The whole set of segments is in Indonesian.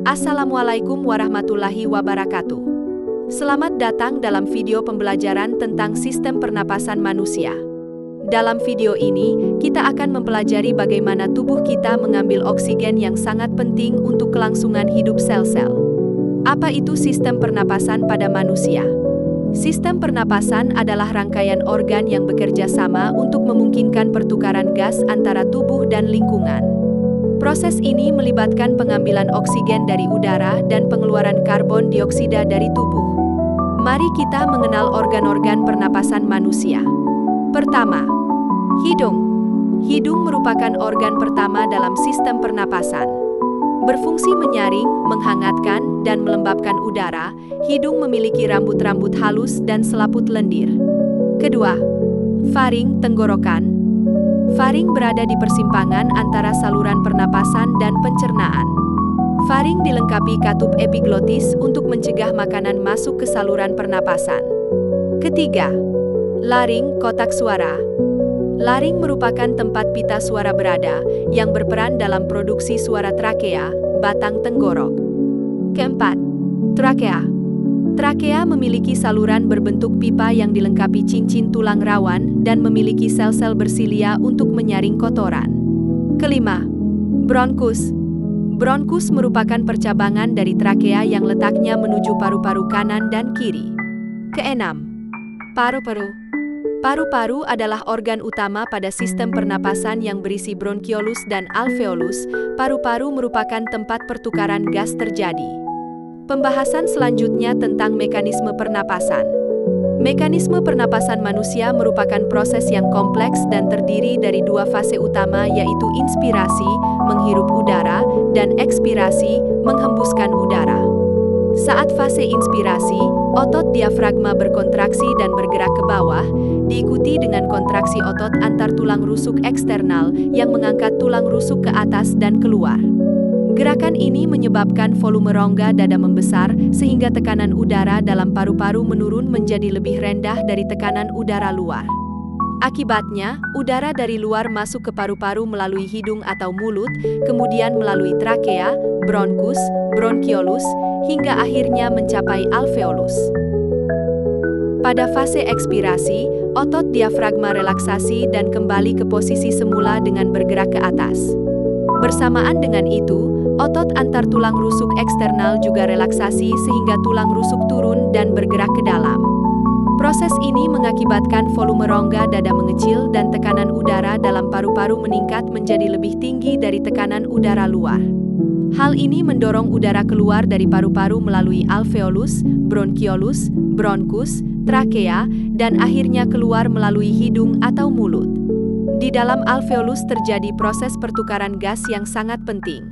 Assalamualaikum warahmatullahi wabarakatuh. Selamat datang dalam video pembelajaran tentang sistem pernapasan manusia. Dalam video ini, kita akan mempelajari bagaimana tubuh kita mengambil oksigen yang sangat penting untuk kelangsungan hidup sel-sel. Apa itu sistem pernapasan pada manusia? Sistem pernapasan adalah rangkaian organ yang bekerja sama untuk memungkinkan pertukaran gas antara tubuh dan lingkungan. Proses ini melibatkan pengambilan oksigen dari udara dan pengeluaran karbon dioksida dari tubuh. Mari kita mengenal organ-organ pernapasan manusia. Pertama, hidung. Hidung merupakan organ pertama dalam sistem pernapasan. Berfungsi menyaring, menghangatkan, dan melembabkan udara, hidung memiliki rambut-rambut halus dan selaput lendir. Kedua, faring, tenggorokan. Faring berada di persimpangan antara saluran pernapasan dan pencernaan. Faring dilengkapi katup epiglotis untuk mencegah makanan masuk ke saluran pernapasan. Ketiga, laring, kotak suara. Laring merupakan tempat pita suara berada, yang berperan dalam produksi suara trakea, batang tenggorok. Keempat, trakea. Trakea memiliki saluran berbentuk pipa yang dilengkapi cincin tulang rawan dan memiliki sel-sel bersilia untuk menyaring kotoran. Kelima, bronkus. Bronkus merupakan percabangan dari trakea yang letaknya menuju paru-paru kanan dan kiri. Keenam, paru-paru. Paru-paru adalah organ utama pada sistem pernapasan yang berisi bronkiolus dan alveolus. Paru-paru merupakan tempat pertukaran gas terjadi. Pembahasan selanjutnya tentang mekanisme pernapasan. Mekanisme pernapasan manusia merupakan proses yang kompleks dan terdiri dari dua fase utama, yaitu inspirasi, menghirup udara, dan ekspirasi, menghembuskan udara. Saat fase inspirasi, otot diafragma berkontraksi dan bergerak ke bawah, diikuti dengan kontraksi otot antar tulang rusuk eksternal yang mengangkat tulang rusuk ke atas dan keluar. Gerakan ini menyebabkan volume rongga dada membesar, sehingga tekanan udara dalam paru-paru menurun menjadi lebih rendah dari tekanan udara luar. Akibatnya, udara dari luar masuk ke paru-paru melalui hidung atau mulut, kemudian melalui trakea, bronkus, bronkiolus, hingga akhirnya mencapai alveolus. Pada fase ekspirasi, otot diafragma relaksasi dan kembali ke posisi semula dengan bergerak ke atas. Bersamaan dengan itu, otot antar tulang rusuk eksternal juga relaksasi sehingga tulang rusuk turun dan bergerak ke dalam. Proses ini mengakibatkan volume rongga dada mengecil dan tekanan udara dalam paru-paru meningkat menjadi lebih tinggi dari tekanan udara luar. Hal ini mendorong udara keluar dari paru-paru melalui alveolus, bronkiolus, bronkus, trakea, dan akhirnya keluar melalui hidung atau mulut. Di dalam alveolus terjadi proses pertukaran gas yang sangat penting.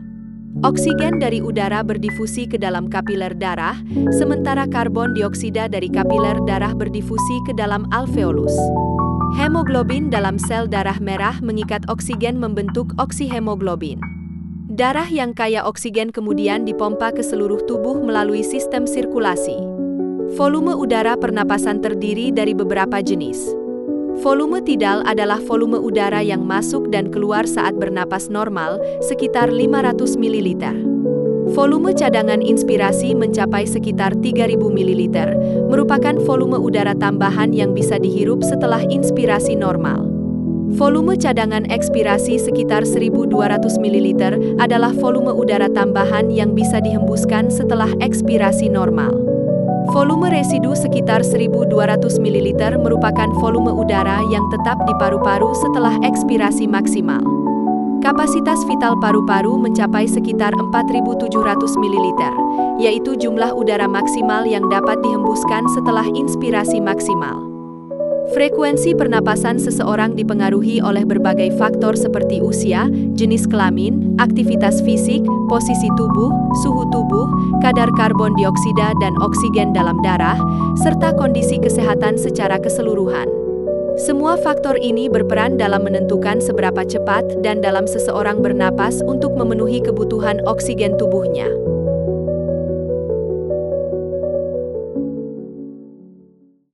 Oksigen dari udara berdifusi ke dalam kapiler darah, sementara karbon dioksida dari kapiler darah berdifusi ke dalam alveolus. Hemoglobin dalam sel darah merah mengikat oksigen membentuk oksihemoglobin. Darah yang kaya oksigen kemudian dipompa ke seluruh tubuh melalui sistem sirkulasi. Volume udara pernapasan terdiri dari beberapa jenis. Volume tidal adalah volume udara yang masuk dan keluar saat bernapas normal, sekitar 500 ml. Volume cadangan inspirasi mencapai sekitar 3000 ml, merupakan volume udara tambahan yang bisa dihirup setelah inspirasi normal. Volume cadangan ekspirasi sekitar 1200 ml adalah volume udara tambahan yang bisa dihembuskan setelah ekspirasi normal. Volume residu sekitar 1200 ml merupakan volume udara yang tetap di paru-paru setelah ekspirasi maksimal. Kapasitas vital paru-paru mencapai sekitar 4700 ml, yaitu jumlah udara maksimal yang dapat dihembuskan setelah inspirasi maksimal. Frekuensi pernapasan seseorang dipengaruhi oleh berbagai faktor seperti usia, jenis kelamin, aktivitas fisik, posisi tubuh, suhu tubuh, kadar karbon dioksida dan oksigen dalam darah, serta kondisi kesehatan secara keseluruhan. Semua faktor ini berperan dalam menentukan seberapa cepat dan dalam seseorang bernapas untuk memenuhi kebutuhan oksigen tubuhnya.